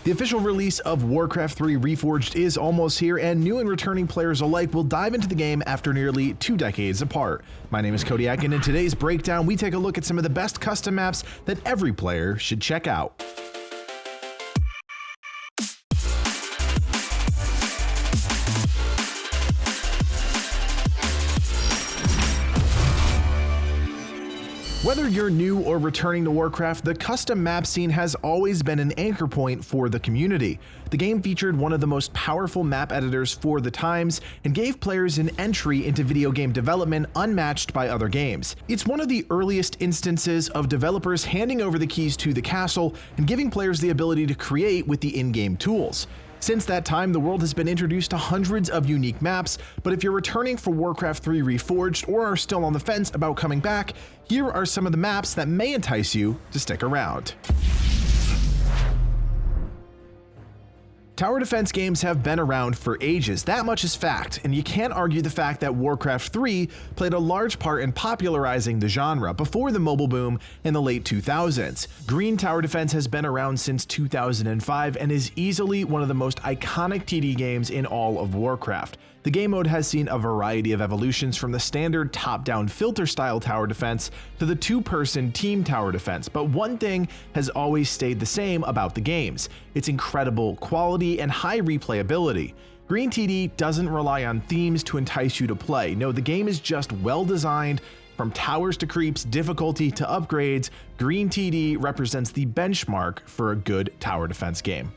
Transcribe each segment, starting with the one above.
The official release of Warcraft 3 Reforged is almost here, and new and returning players alike will dive into the game after nearly 2 decades apart. My name is Codiak, and in today's breakdown, we take a look at some of the best custom maps that every player should check out. Whether you're new or returning to Warcraft, the custom map scene has always been an anchor point for the community. The game featured one of the most powerful map editors for the times and gave players an entry into video game development unmatched by other games. It's one of the earliest instances of developers handing over the keys to the castle and giving players the ability to create with the in-game tools. Since that time, the world has been introduced to hundreds of unique maps, but if you're returning for Warcraft 3 Reforged or are still on the fence about coming back, here are some of the maps that may entice you to stick around. Tower defense games have been around for ages, that much is fact, and you can't argue the fact that Warcraft 3 played a large part in popularizing the genre before the mobile boom in the late 2000s. Green tower defense has been around since 2005 and is easily one of the most iconic TD games in all of Warcraft. The game mode has seen a variety of evolutions, from the standard top-down filter-style tower defense to the two-person team tower defense, but one thing has always stayed the same about the games: its incredible quality and high replayability. Green TD doesn't rely on themes to entice you to play. No, the game is just well-designed. From towers to creeps, difficulty to upgrades, Green TD represents the benchmark for a good tower defense game.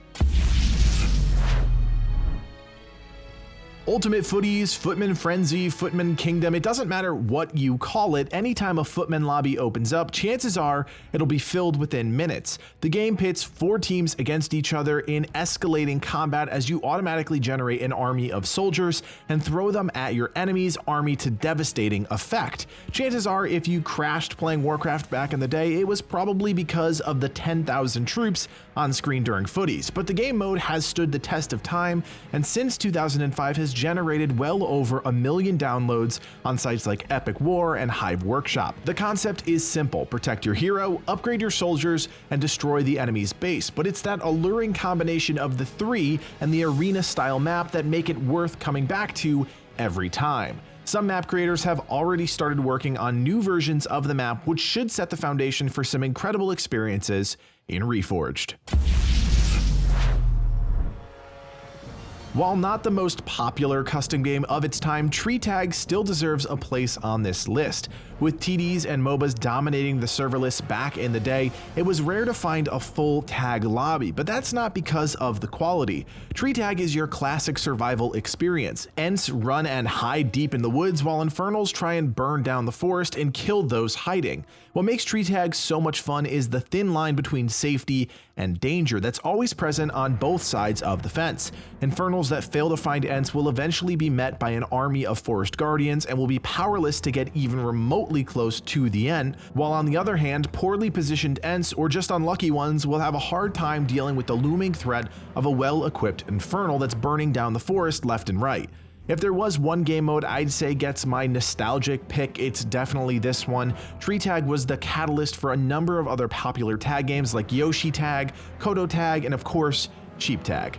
Ultimate Footies, Footman Frenzy, Footman Kingdom, it doesn't matter what you call it, anytime a Footman lobby opens up, chances are it'll be filled within minutes. The game pits 4 teams against each other in escalating combat as you automatically generate an army of soldiers and throw them at your enemy's army to devastating effect. Chances are if you crashed playing Warcraft back in the day, it was probably because of the 10,000 troops on screen during Footies, but the game mode has stood the test of time, and since 2005 has generated well over 1 million downloads on sites like Epic War and Hive Workshop. The concept is simple: protect your hero, upgrade your soldiers, and destroy the enemy's base, but it's that alluring combination of the 3 and the arena-style map that make it worth coming back to every time. Some map creators have already started working on new versions of the map, which should set the foundation for some incredible experiences in Reforged. While not the most popular custom game of its time, Tree Tag still deserves a place on this list. With TDs and MOBAs dominating the server list back in the day, it was rare to find a full tag lobby, but that's not because of the quality. Tree Tag is your classic survival experience. Ents run and hide deep in the woods, while Infernals try and burn down the forest and kill those hiding. What makes Tree Tag so much fun is the thin line between safety and danger that's always present on both sides of the fence. Infernals that fail to find Ents will eventually be met by an army of forest guardians and will be powerless to get even remotely close to the end, while on the other hand, poorly positioned Ents or just unlucky ones will have a hard time dealing with the looming threat of a well-equipped Infernal that's burning down the forest left and right. If there was one game mode I'd say gets my nostalgic pick, it's definitely this one. Tree Tag was the catalyst for a number of other popular tag games like Yoshi Tag, Kodo Tag, and of course, Cheap Tag.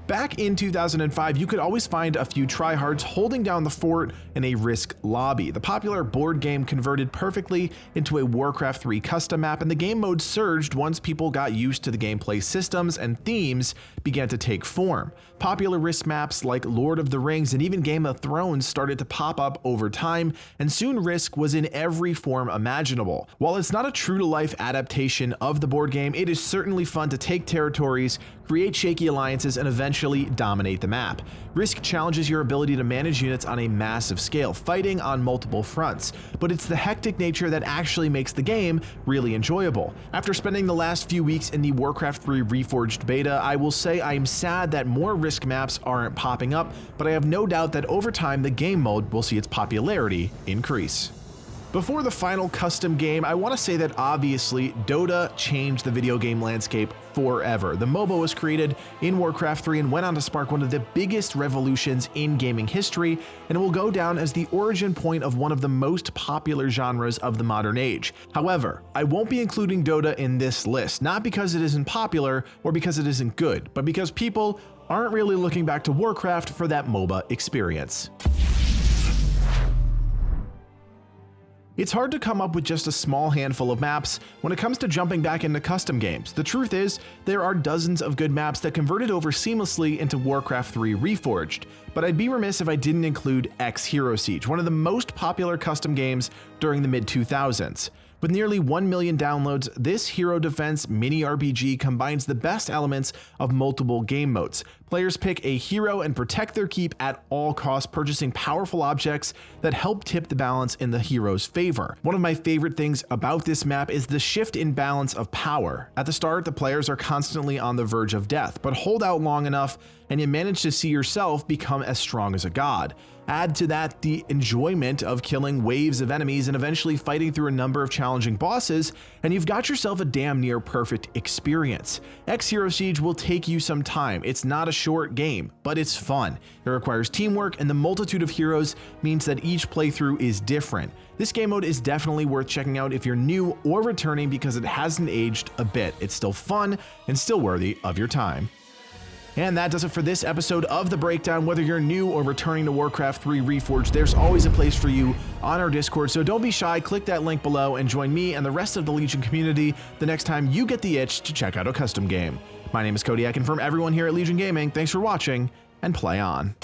Back in 2005, you could always find a few tryhards holding down the fort in a Risk lobby. The popular board game converted perfectly into a Warcraft 3 custom map, and the game mode surged once people got used to the gameplay systems and themes began to take form. Popular Risk maps like Lord of the Rings and even Game of Thrones started to pop up over time, and soon Risk was in every form imaginable. While it's not a true-to-life adaptation of the board game, it is certainly fun to take territories, create shaky alliances, and eventually dominate the map. Risk challenges your ability to manage units on a massive scale, fighting on multiple fronts, but it's the hectic nature that actually makes the game really enjoyable. After spending the last few weeks in the Warcraft 3 Reforged beta, I will say I am sad that more Risk maps aren't popping up, but I have no doubt that over time the game mode will see its popularity increase. Before the final custom game, I want to say that obviously Dota changed the video game landscape forever. The MOBA was created in Warcraft 3 and went on to spark one of the biggest revolutions in gaming history, and it will go down as the origin point of one of the most popular genres of the modern age. However, I won't be including Dota in this list, not because it isn't popular or because it isn't good, but because people aren't really looking back to Warcraft for that MOBA experience. It's hard to come up with just a small handful of maps when it comes to jumping back into custom games. The truth is, there are dozens of good maps that converted over seamlessly into Warcraft 3 Reforged, but I'd be remiss if I didn't include X Hero Siege, one of the most popular custom games during the mid-2000s. With nearly 1 million downloads, this hero defense mini RPG combines the best elements of multiple game modes. Players pick a hero and protect their keep at all costs, purchasing powerful objects that help tip the balance in the hero's favor. One of my favorite things about this map is the shift in balance of power. At the start, the players are constantly on the verge of death, but hold out long enough and you manage to see yourself become as strong as a god. Add to that the enjoyment of killing waves of enemies and eventually fighting through a number of challenging bosses, and you've got yourself a damn near perfect experience. X Hero Siege will take you some time. It's not a short game, but it's fun. It requires teamwork, and the multitude of heroes means that each playthrough is different. This game mode is definitely worth checking out if you're new or returning because it hasn't aged a bit. It's still fun and still worthy of your time. And that does it for this episode of The Breakdown. Whether you're new or returning to Warcraft 3 Reforged, there's always a place for you on our Discord, so don't be shy, click that link below and join me and the rest of the Legion community the next time you get the itch to check out a custom game. My name is Codiak, and from everyone here at Legion Gaming, thanks for watching, and play on.